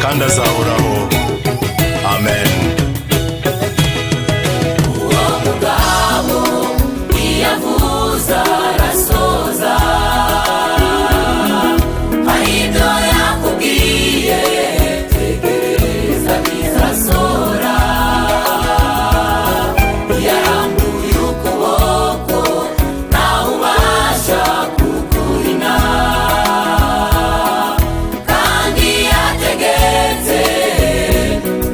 kandi azahoraho. Amen. Uwo mugabo iyavuza arasoza, hari ibyo yakubwiye tegereza bizasohora. Yarambuye ukuboko ntawe ubasha kuguhina, kandi yategetse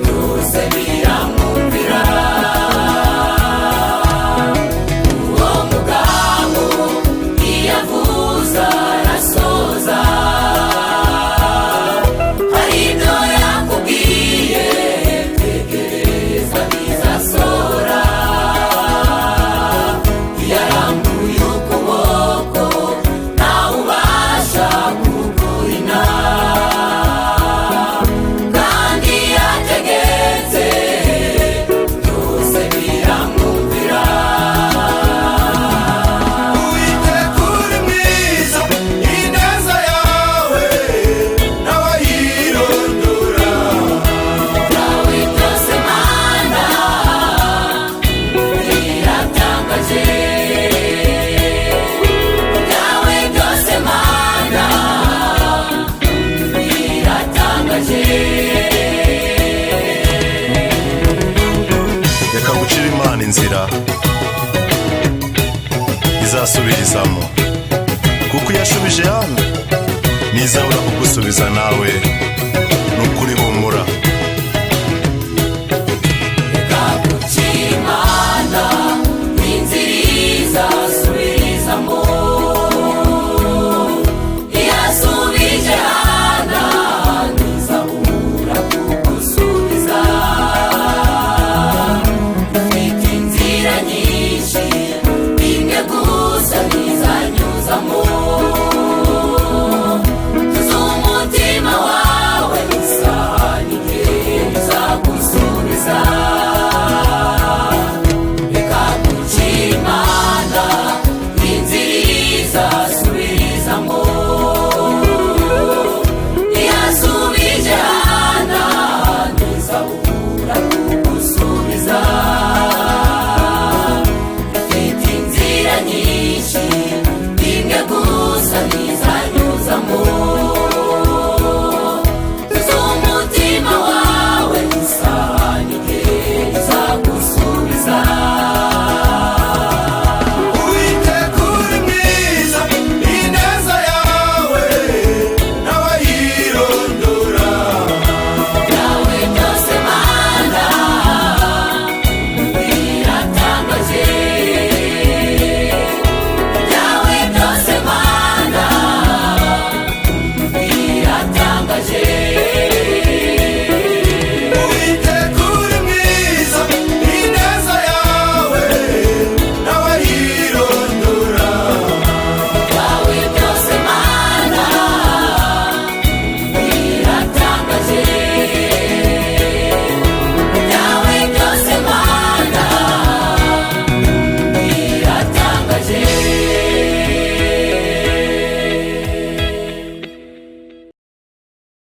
byose biramwumvira. Uwo mugabo iyavuza arasoza, hari ibyo yakubwiye tegereza bizasohora. Yarambuye ukuboko ntawe ubasha kuguhina, kandi yategetse byose biramwumvira. Uwiteka uri mwiza, ineza yawe n'abayirondora. Nawe byose Mana biratangaje, nawe byose Mana biratangaje. Reka gucira Imana inzira izasubirizamo, kuko iyo yashubije hano ntizabura kugusubiza nawe.